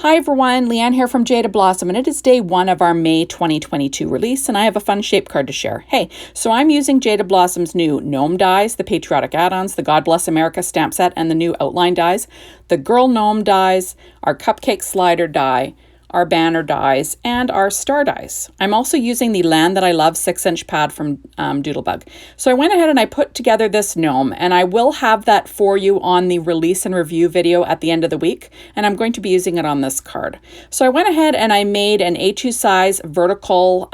Hi everyone, Leanne here from Jada Blossom, and it is day 1 of our May 2022 release, and I have a fun shape card to share. Hey, so I'm using Jada Blossom's new Gnome dies, the Patriotic Add Ons, the God Bless America stamp set, and the new outline dies, the Girl Gnome dies, our Cupcake Slider die, our banner dies, and our star dies. I'm also using the Land That I Love 6-inch pad from Doodlebug. So I went ahead and I put together this gnome, and I will have that for you on the release and review video at the end of the week, and I'm going to be using it on this card. So I went ahead and I made an A2 size vertical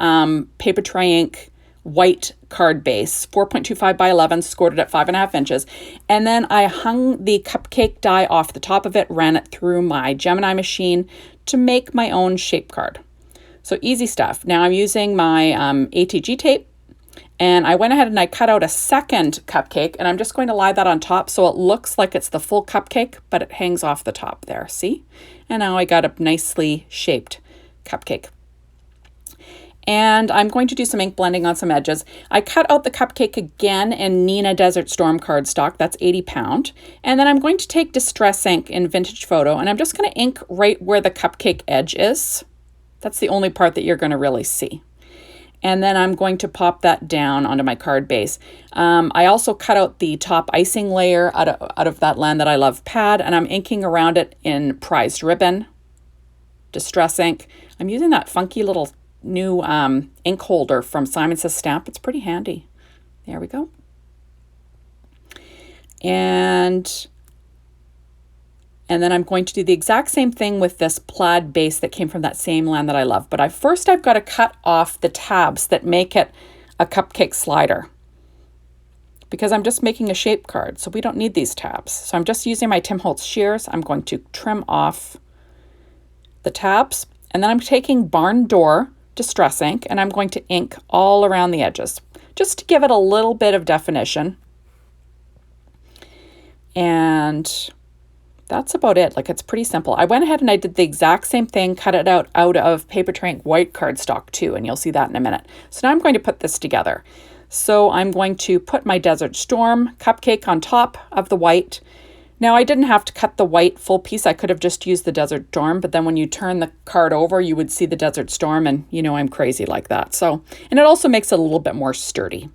paper tray ink white card base, 4.25 by 11, scored it at 5.5 inches. And then I hung the cupcake die off the top of it, ran it through my Gemini machine to make my own shape card. So easy stuff. Now I'm using my ATG tape, and I went ahead and I cut out a second cupcake, and I'm just going to lie that on top so it looks like it's the full cupcake, but it hangs off the top there, see? And now I got a nicely shaped cupcake. And I'm going to do some ink blending on some edges. I cut out the cupcake again in Nina Desert Storm cardstock, that's 80 pound. And then I'm going to take Distress ink in Vintage Photo, and I'm just going to ink right where the cupcake edge is. That's the only part that you're going to really see. And then I'm going to pop that down onto my card base. I also cut out the top icing layer out of that Land That I Love pad, and I'm inking around it in Prized Ribbon, Distress ink. I'm using that funky little new ink holder from Simon Says Stamp. It's pretty handy. There we go. And then I'm going to do the exact same thing with this plaid base that came from that same Land That I Love. But first I've got to cut off the tabs that make it a cupcake slider, because I'm just making a shape card, so we don't need these tabs. So I'm just using my Tim Holtz shears. I'm going to trim off the tabs, and then I'm taking Barn Door Distress ink, and I'm going to ink all around the edges just to give it a little bit of definition. And that's about it. Like, it's pretty simple. I went ahead and I did the exact same thing, cut it out of Paper Tray Ink white cardstock too, and you'll see that in a minute. So now I'm going to put this together. So I'm going to put my Desert Storm cupcake on top of the white. Now, I didn't have to cut the white full piece. I could have just used the Desert Storm, but then when you turn the card over, you would see the Desert Storm, and you know I'm crazy like that. So, and it also makes it a little bit more sturdy.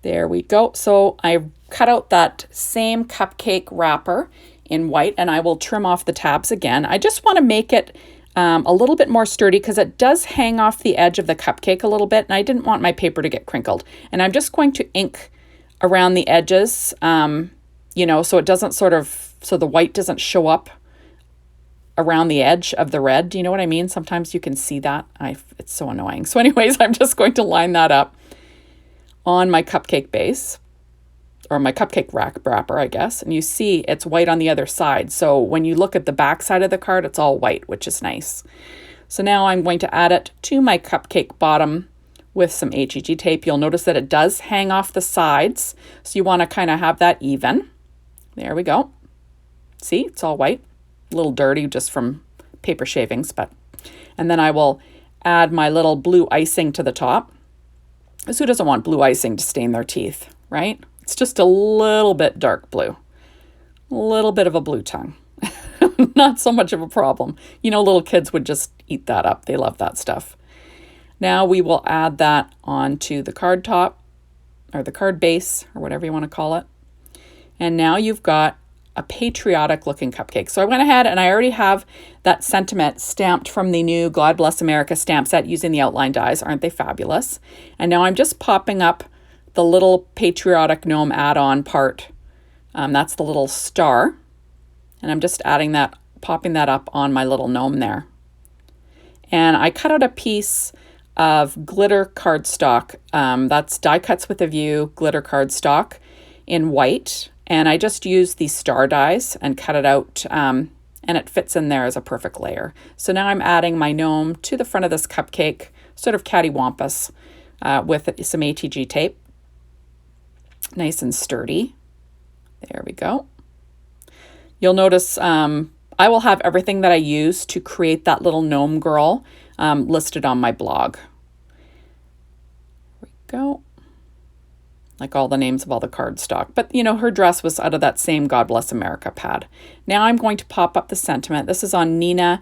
There we go. So I cut out that same cupcake wrapper in white, and I will trim off the tabs again. I just want to make it a little bit more sturdy because it does hang off the edge of the cupcake a little bit, and I didn't want my paper to get crinkled. And I'm just going to ink around the edges, you know, so it doesn't so the white doesn't show up around the edge of the red. Do you know what I mean? Sometimes you can see that. It's so annoying. So anyways, I'm just going to line that up on my cupcake base, or my cupcake wrapper, I guess. And you see it's white on the other side. So when you look at the back side of the card, it's all white, which is nice. So now I'm going to add it to my cupcake bottom with some HEG tape. You'll notice that it does hang off the sides. So you want to kind of have that even. There we go. See, it's all white. A little dirty just from paper shavings, and then I will add my little blue icing to the top. Because who doesn't want blue icing to stain their teeth, right? It's just a little bit dark blue. A little bit of a blue tongue. Not so much of a problem. You know, little kids would just eat that up. They love that stuff. Now we will add that onto the card top, or the card base, or whatever you want to call it. And now you've got a patriotic looking cupcake. So I went ahead and I already have that sentiment stamped from the new God Bless America stamp set using the outline dies. Aren't they fabulous? And now I'm just popping up the little Patriotic Gnome add-on part. That's the little star. And I'm just adding that, popping that up on my little gnome there. And I cut out a piece of glitter cardstock. That's Die Cuts with a View glitter cardstock in white. And I just used these star dies and cut it out, and it fits in there as a perfect layer. So now I'm adding my gnome to the front of this cupcake, sort of cattywampus, with some ATG tape. Nice and sturdy. There we go. You'll notice I will have everything that I use to create that little gnome girl listed on my blog. There we go. like all the names of all the cardstock. But, you know, her dress was out of that same God Bless America pad. Now I'm going to pop up the sentiment. This is on Nina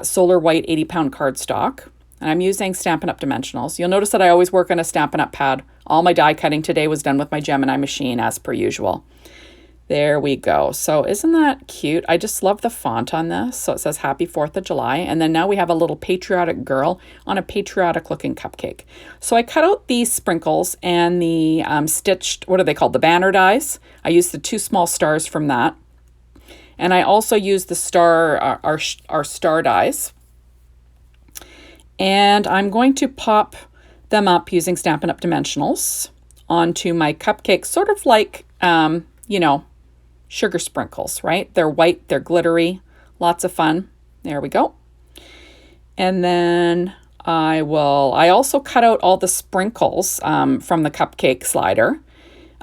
Solar White 80-pound cardstock. And I'm using Stampin' Up! Dimensionals. You'll notice that I always work on a Stampin' Up! Pad. All my die cutting today was done with my Gemini machine as per usual. There we go. So isn't that cute? I just love the font on this. So it says Happy 4th of July. And then now we have a little patriotic girl on a patriotic looking cupcake. So I cut out these sprinkles and the stitched, what are they called? The banner dies. I used the 2 small stars from that. And I also used the star, our star dies. And I'm going to pop them up using Stampin' Up! Dimensionals onto my cupcake, sort of like, you know, sugar sprinkles, right? They're white, they're glittery, lots of fun. There we go. And then I also cut out all the sprinkles from the cupcake slider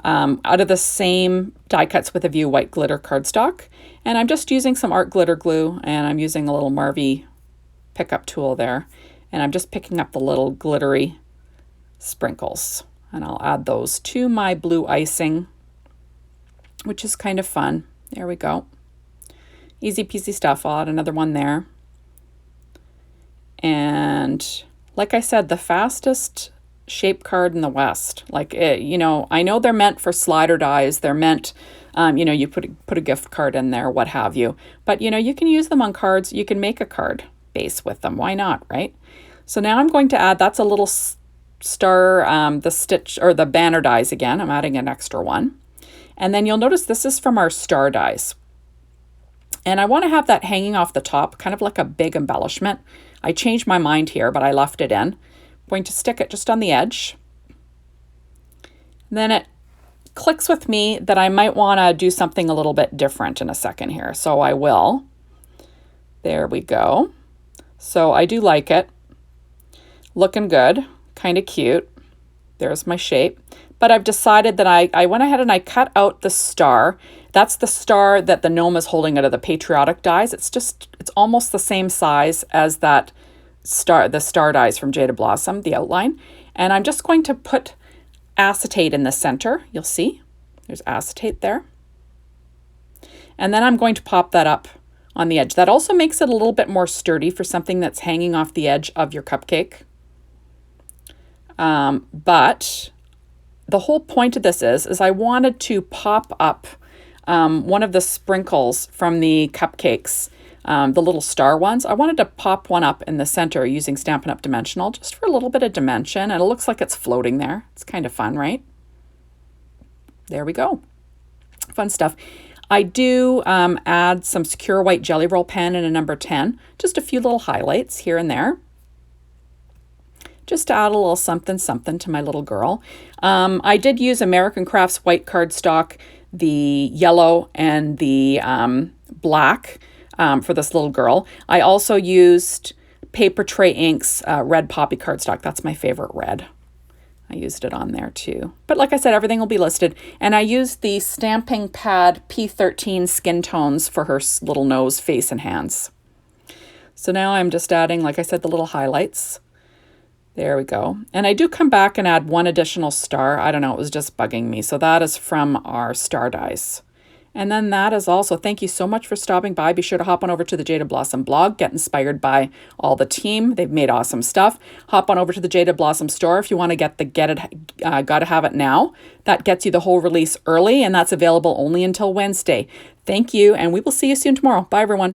out of the same die cuts with a view white glitter cardstock. And I'm just using some art glitter glue, and I'm using a little Marvy pickup tool there. And I'm just picking up the little glittery sprinkles. And I'll add those to my blue icing, which is kind of fun. There we go. Easy peasy stuff. I'll add another one there. And like I said, the fastest shape card in the West. Like, you know, I know they're meant for slider dies. They're meant, you know, you put a gift card in there, what have you. But, you know, you can use them on cards. You can make a card base with them. Why not, right? So now I'm going to add, that's a little star, the stitch or the banner dies again. I'm adding an extra one. And then you'll notice this is from our star dies. And I want to have that hanging off the top, kind of like a big embellishment. I changed my mind here, but I left it in. I'm going to stick it just on the edge. And then it clicks with me that I might want to do something a little bit different in a second here. So I will. There we go. So I do like it. Looking good, kind of cute. There's my shape. But I've decided that I went ahead and I cut out the star. That's the star that the gnome is holding out of the patriotic dies. It's almost the same size as that star, the star dies from Jada Blossom, the outline. And I'm just going to put acetate in the center. You'll see there's acetate there. And then I'm going to pop that up on the edge. That also makes it a little bit more sturdy for something that's hanging off the edge of your cupcake. But the whole point of this is I wanted to pop up one of the sprinkles from the cupcakes, the little star ones. I wanted to pop one up in the center using Stampin' Up! Dimensional just for a little bit of dimension, and it looks like it's floating there. It's kind of fun, right? There we go. Fun stuff. I do add some secure white jelly roll pen in a number 10, just a few little highlights here and there, just to add a little something something to my little girl. I did use American Crafts white cardstock, the yellow and the black for this little girl. I also used Paper Tray Inks red poppy cardstock. That's my favorite red. I used it on there too. But like I said, everything will be listed. And I used the Stamping Pad P13 skin tones for her little nose, face, and hands. So now I'm just adding, like I said, the little highlights. There we go. And I do come back and add one additional star. I don't know, it was just bugging me. So that is from our star dies. And then that is also, thank you so much for stopping by. Be sure to hop on over to the Jada Blossom blog, get inspired by all the team. They've made awesome stuff. Hop on over to the Jada Blossom store if you want to get the Gotta Have It Now. That gets you the whole release early, and that's available only until Wednesday. Thank you, and we will see you soon tomorrow. Bye, everyone.